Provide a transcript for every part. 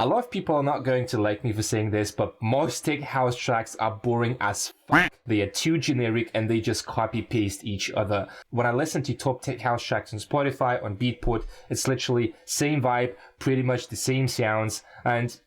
A lot of people are not going to like me for saying this, but most tech house tracks are boring as fuck. They are too generic and they just copy paste each other. When I listen to top tech house tracks on Spotify, on Beatport, it's literally same vibe, pretty much the same sounds, and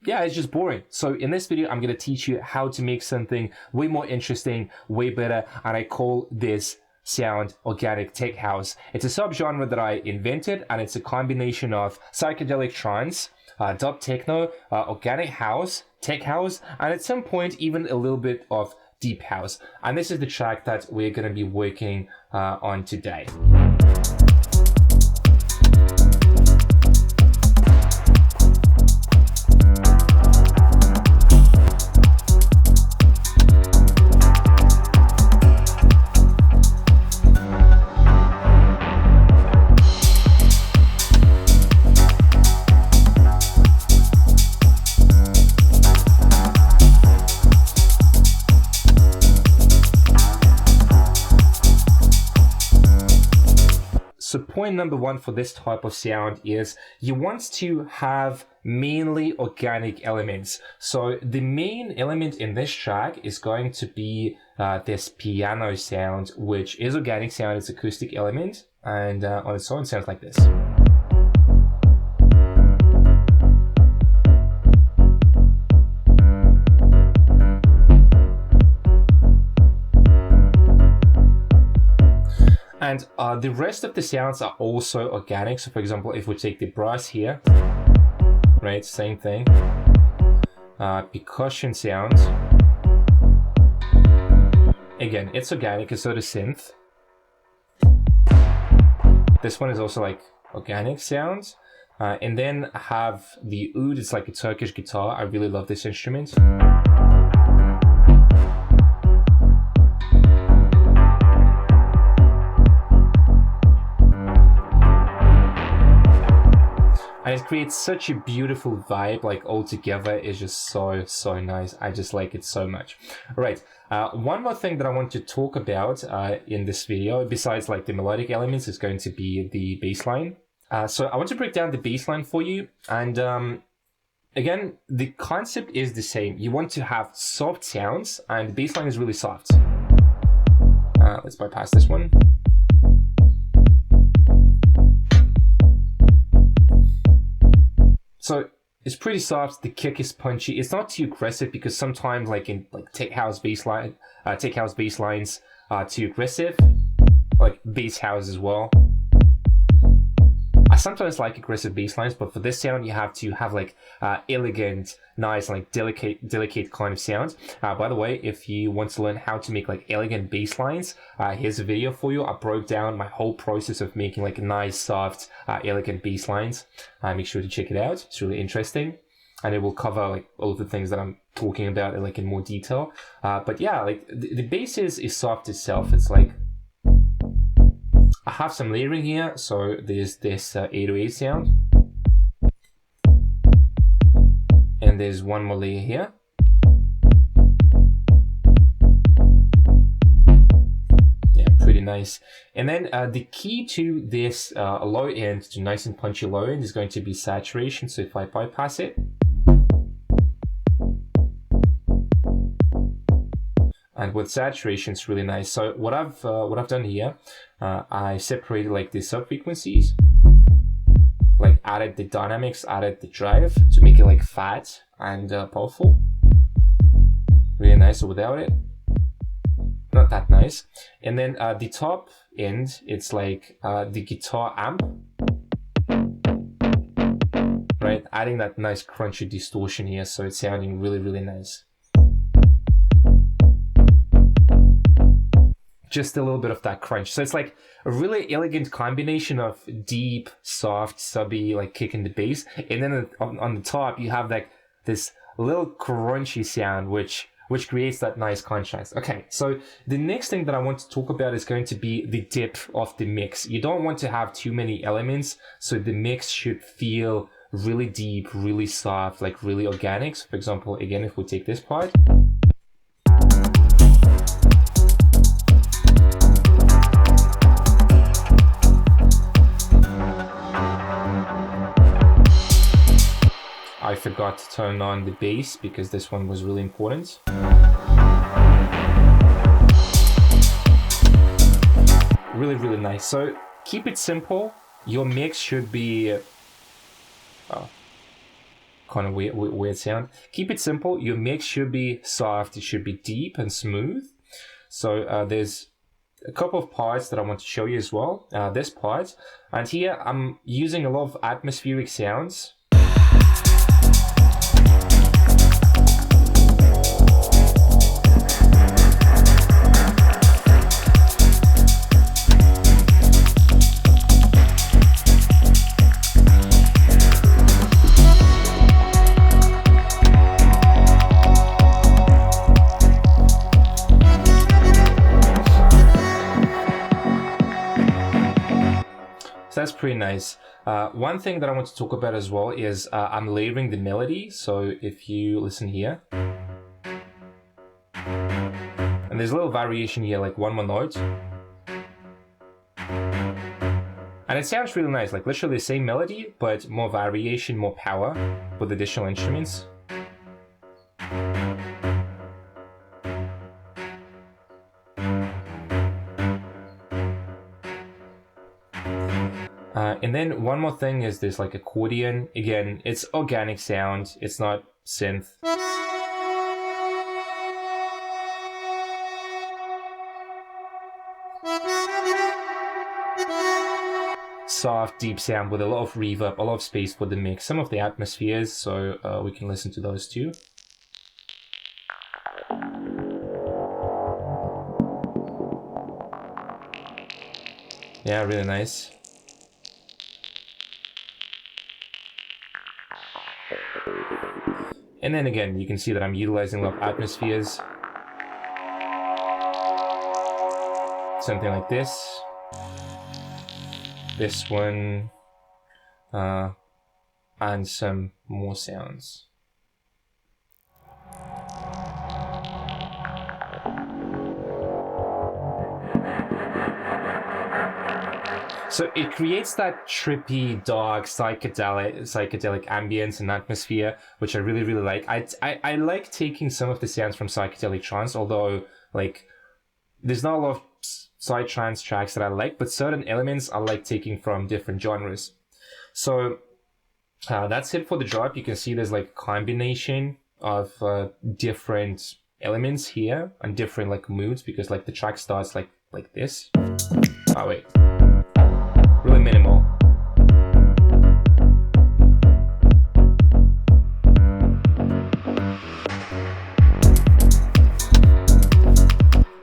yeah, it's just boring. So in this video, I'm going to teach you how to make something way more interesting, way better, and I call this sound organic tech house. It's a subgenre that I invented, and it's a combination of psychedelic trance, dub techno, organic house, tech house, and at some point even a little bit of deep house. And this is the track that we're going to be working on today. So point number one for this type of sound is you want to have mainly organic elements. So the main element in this track is going to be this piano sound, which is organic sound, it's acoustic element, and on its own sounds like this. And the rest of the sounds are also organic. So for example, if we take the brass here, right, same thing. Percussion sounds. Again, it's organic, it's sort of synth. This one is also like organic sounds. And then I have the oud, it's like a Turkish guitar. I really love this instrument. And it creates such a beautiful vibe, like all together is just so nice. I just like it so much. All right, one more thing that I want to talk about in this video, besides like the melodic elements, is going to be the bass line. So I want to break down the bass line for you. And again, the concept is the same. You want to have soft sounds, and the bass line is really soft. Let's bypass this one. So it's pretty soft. The kick is punchy. It's not too aggressive because sometimes, like in like tech house bass lines are too aggressive, like bass house as well. I sometimes like aggressive bass lines, but for this sound, you have to have like elegant, nice, like delicate kind of sounds. By the way, if you want to learn how to make like elegant bass lines, here's a video for you. I broke down my whole process of making like nice, soft, elegant bass lines. Make sure to check it out. It's really interesting, and it will cover like all of the things that I'm talking about like in more detail. But yeah, like the bass is soft itself. It's like I have some layering here, so there's this 808 sound, and there's one more layer here. Yeah, pretty nice. And then the key to this low end, to nice and punchy low end, is going to be saturation. So if I bypass it, and with saturation, it's really nice. So what I've done here, I separated like the sub frequencies, like added the dynamics, added the drive to make it like fat and powerful. Really nice. So without it, not that nice. And then the top end, it's like the guitar amp, right? Adding that nice crunchy distortion here, so it's sounding really nice. Just a little bit of that crunch. So it's like a really elegant combination of deep, soft, subby, like kick in the bass. And then on the top, you have like this little crunchy sound, which creates that nice contrast. Okay, so the next thing that I want to talk about is going to be the depth of the mix. You don't want to have too many elements, so the mix should feel really deep, really soft, like really organic. So for example, again, if we take this part, I forgot to turn on the bass because this one was really important. Really, really nice. So keep it simple. Your mix should be... Oh, kind of weird sound. Keep it simple. Your mix should be soft. It should be deep and smooth. So there's a couple of parts that I want to show you as well. This part. And here I'm using a lot of atmospheric sounds. So that's pretty nice. One thing that I want to talk about as well is I'm layering the melody. So if you listen here, and there's a little variation here, like one more note. And it sounds really nice, like literally the same melody, but more variation, more power with additional instruments. And then one more thing is this like accordion. Again, it's organic sound. It's not synth. Soft, deep sound with a lot of reverb, a lot of space for the mix. Some of the atmospheres, so we can listen to those too. Yeah, really nice. And then again, you can see that I'm utilizing a lot of atmospheres. Something like this. This one. And some more sounds. So it creates that trippy, dark, psychedelic ambience and atmosphere, which I really, really like. I like taking some of the sounds from psychedelic trance, although like there's not a lot of psy trance tracks that I like, but certain elements I like taking from different genres. So that's it for the drop. You can see there's like a combination of different elements here and different like moods, because like the track starts like this. Oh wait. Really minimal.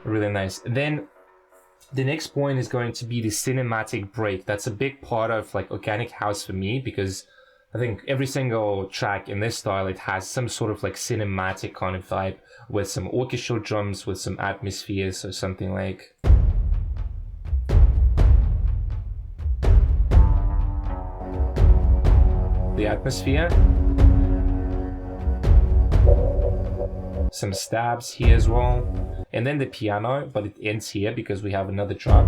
Really nice. Then the next point is going to be the cinematic break. That's a big part of like organic house for me, because I think every single track in this style, it has some sort of like cinematic kind of vibe with some orchestral drums, with some atmospheres or something like. The atmosphere. Some stabs here as well. And then the piano, but it ends here because we have another drop.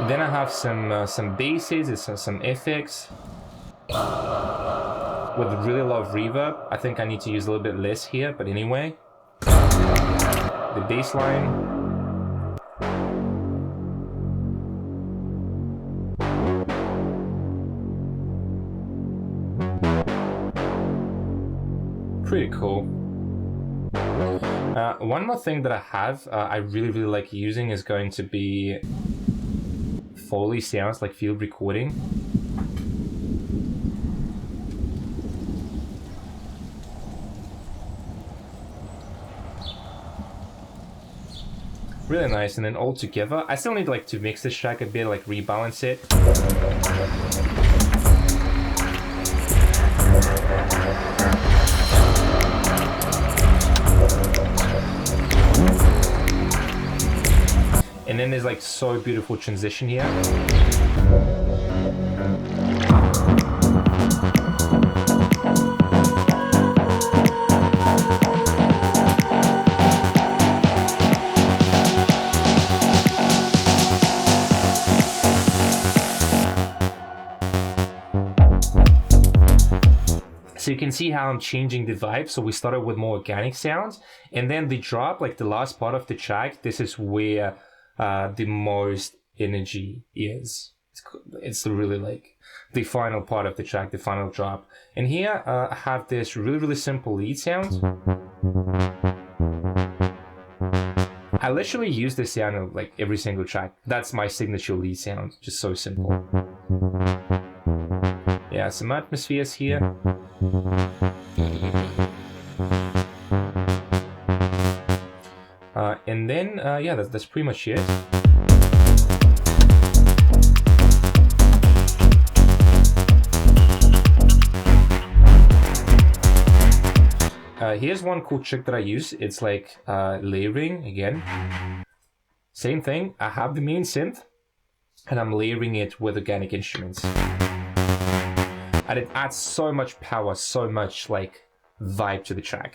Then I have some basses, some effects. With really low reverb. I think I need to use a little bit less here, but anyway. The bass line. Pretty cool. One more thing that I have, I really, really like using is going to be Foley sounds, like field recording. Really nice. And then all together, I still need like to mix this track a bit, like rebalance it. And then there's like so beautiful transition here. So you can see how I'm changing the vibe. So we started with more organic sounds, and then the drop, like the last part of the track, this is where the most energy is. It's really like the final part of the track, the final drop. And here I have this really simple lead sound. I literally use this sound in like every single track. That's my signature lead sound, just so simple. Yeah, some atmospheres here. And then, yeah, that's pretty much it. Here's one cool trick that I use. It's like layering again. Same thing. I have the main synth, and I'm layering it with organic instruments. And it adds so much power, so much like vibe to the track.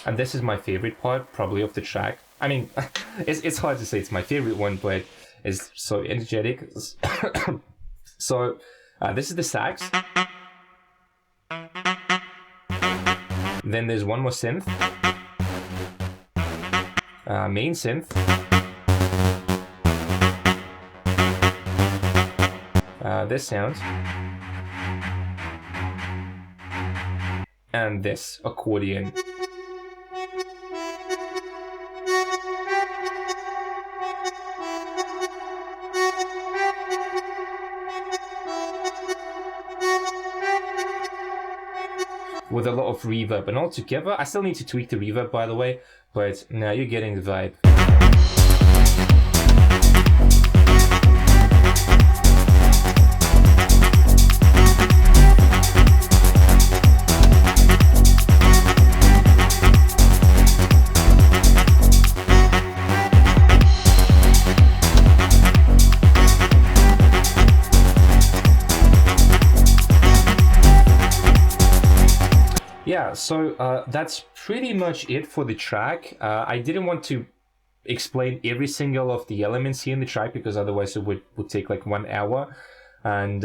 And this is my favorite part, probably, of the track. I mean, it's hard to say it's my favorite one, but it's so energetic. So, this is the sax. Then there's one more synth. Main synth. This sound. And this accordion. With a lot of reverb, and all together, I still need to tweak the reverb, by the way, but now you're getting the vibe. Yeah, so that's pretty much it for the track. I didn't want to explain every single of the elements here in the track because otherwise it would take like 1 hour. And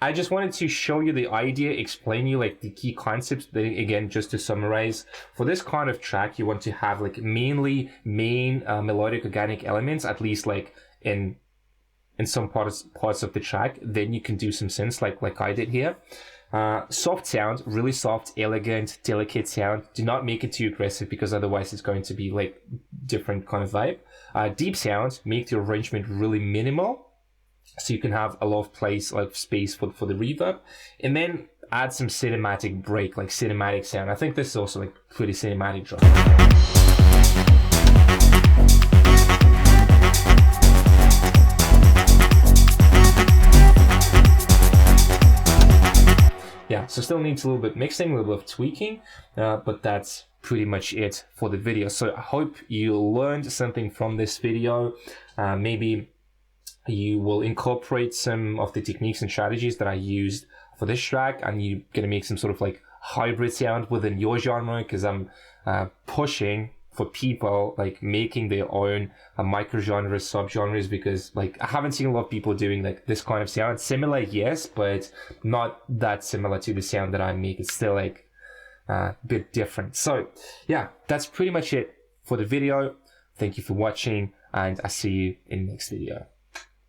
I just wanted to show you the idea, explain you like the key concepts. Again, just to summarize, for this kind of track, you want to have like mainly main melodic organic elements, at least like in some parts of the track. Then you can do some synths like I did here. Soft sound, really soft, elegant, delicate sound. Do not make it too aggressive because otherwise it's going to be like different kind of vibe. Deep sound, make the arrangement really minimal, so you can have a lot of place, like space for the reverb, and then add some cinematic break, like cinematic sound. I think this is also like pretty cinematic drop. Yeah, so still needs a little bit mixing, a little bit of tweaking, but that's pretty much it for the video. So I hope you learned something from this video. Maybe you will incorporate some of the techniques and strategies that I used for this track, and you're gonna make some sort of like hybrid sound within your genre, because I'm pushing for people like making their own micro genres, sub-genres, because like I haven't seen a lot of people doing like this kind of sound. Similar, yes, but not that similar to the sound that I make. It's still like a bit different. So yeah, that's pretty much it for the video. Thank you for watching, and I'll see you in the next video.